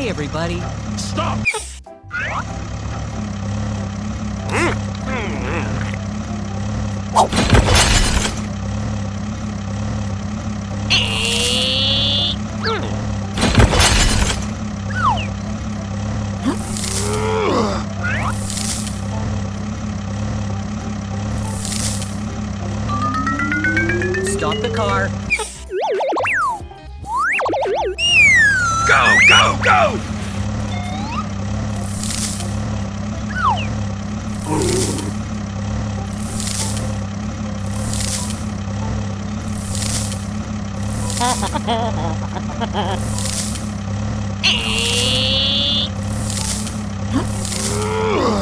Hey, everybody. Stop! Stop the car. Go, go, go!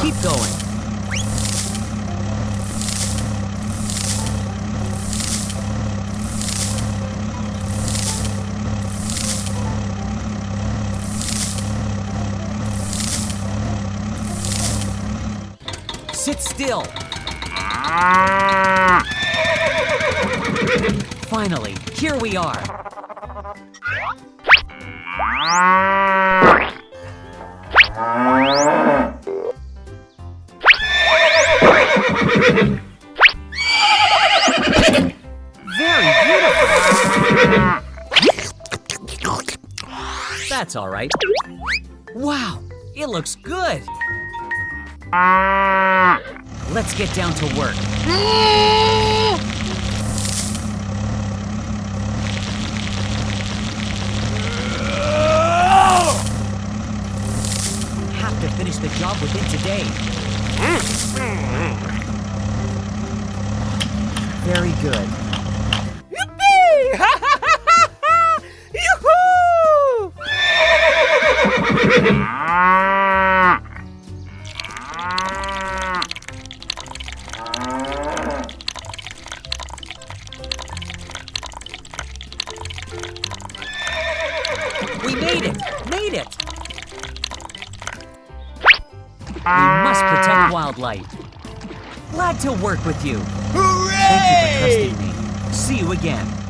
Keep going. Sit still. Finally, here we are. Very beautiful. That's all right. Wow, it looks good. Let's get down to work. Have to finish the job within today. Very good. Yippee! Yoo-hoo! We made it! Made it! We must protect wildlife. Glad to work with you. Hooray! Thank you for trusting me. See you again.